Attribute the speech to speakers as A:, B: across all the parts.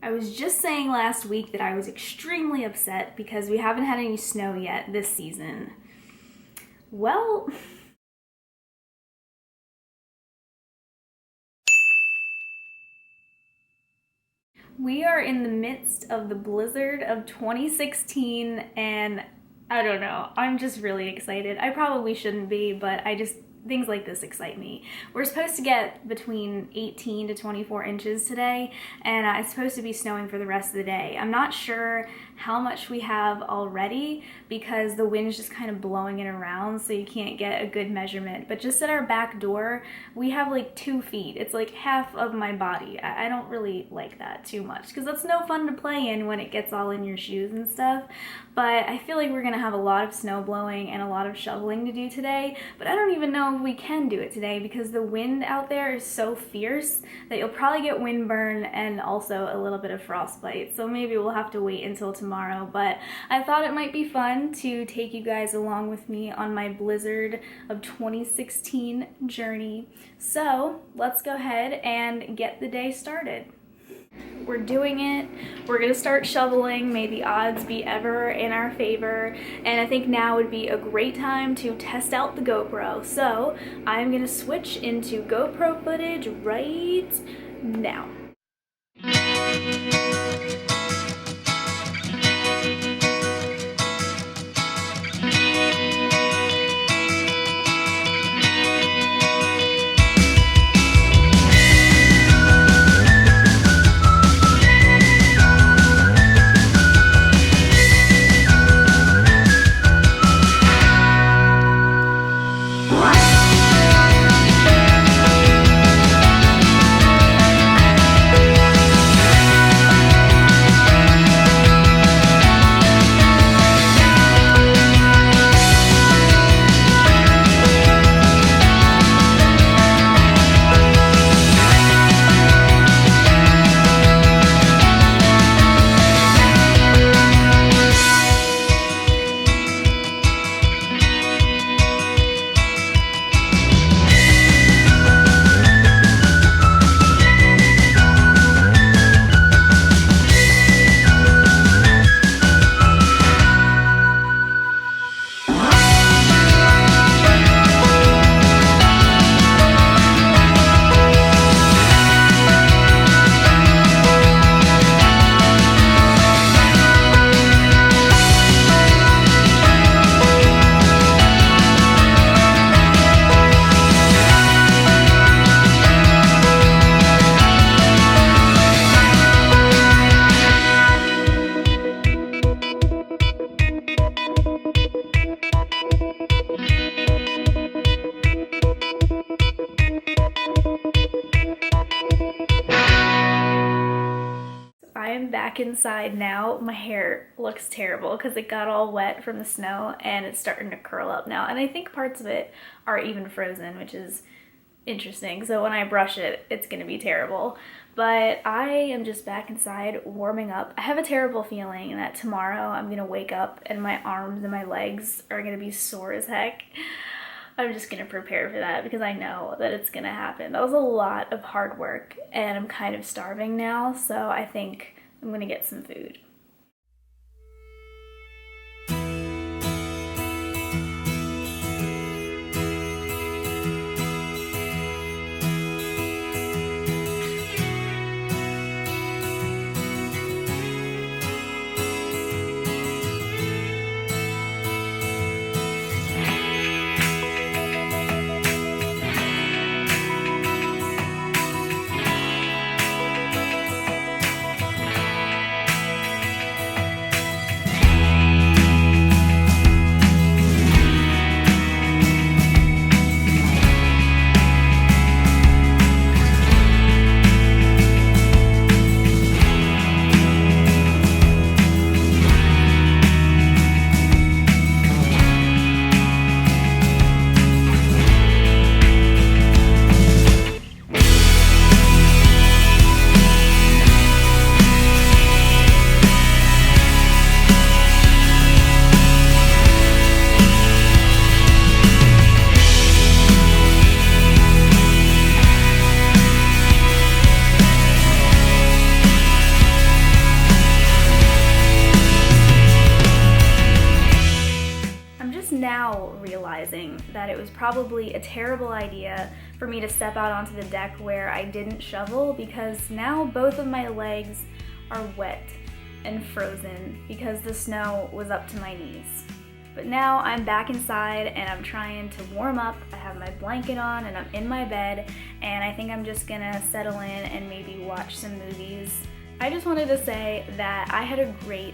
A: I was just saying last week that I was extremely upset because we haven't had any snow yet this season. Well, we are in the midst of the blizzard of 2016 and I don't know, I'm just really excited. I probably shouldn't be, but things like this excite me. We're supposed to get between 18 to 24 inches today, and it's supposed to be snowing for the rest of the day. I'm not sure how much we have already because the wind's just kind of blowing it around, so you can't get a good measurement. But just at our back door, we have like 2 feet. It's like half of my body. I don't really like that too much because that's no fun to play in when it gets all in your shoes and stuff. But I feel like we're gonna have a lot of snow blowing and a lot of shoveling to do today, but I don't even know if we can do it today because the wind out there is so fierce that you'll probably get windburn and also a little bit of frostbite. So maybe we'll have to wait until tomorrow, but I thought it might be fun to take you guys along with me on my blizzard of 2016 journey. So let's go ahead and get the day started. We're doing it. We're gonna start shoveling. May the odds be ever in our favor. And I think now would be a great time to test out the GoPro. So I'm gonna switch into GoPro footage right now. I am back inside now. My hair looks terrible because it got all wet from the snow and it's starting to curl up now. And I think parts of it are even frozen, which is interesting. So when I brush it, it's gonna be terrible. But I am just back inside warming up. I have a terrible feeling that tomorrow I'm gonna wake up and my arms and my legs are gonna be sore as heck. I'm just gonna prepare for that because I know that it's gonna happen. That was a lot of hard work and I'm kind of starving now, so I think I'm gonna get some food. realizing that it was probably a terrible idea for me to step out onto the deck where I didn't shovel, because now both of my legs are wet and frozen because the snow was up to my knees. But now I'm back inside and I'm trying to warm up. I have my blanket on and I'm in my bed, and I think I'm just gonna settle in and maybe watch some movies. I just wanted to say that I had a great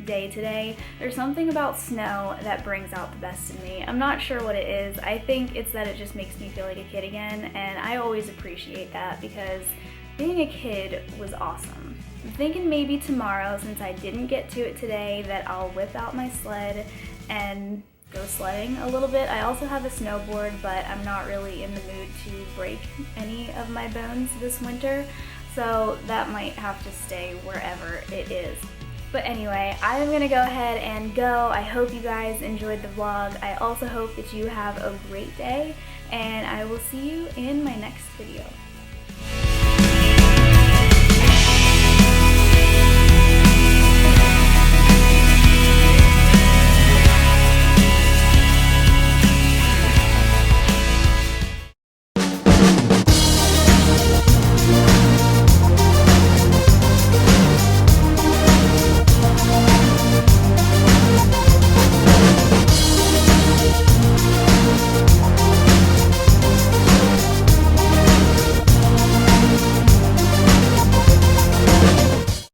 A: day today. There's something about snow that brings out the best in me. I'm not sure what it is. I think it's that it just makes me feel like a kid again, and I always appreciate that because being a kid was awesome. I'm thinking maybe tomorrow, since I didn't get to it today, that I'll whip out my sled and go sledding a little bit. I also have a snowboard, but I'm not really in the mood to break any of my bones this winter, so that might have to stay wherever it is. But anyway, I'm gonna go ahead and go. I hope you guys enjoyed the vlog. I also hope that you have a great day, and I will see you in my next video.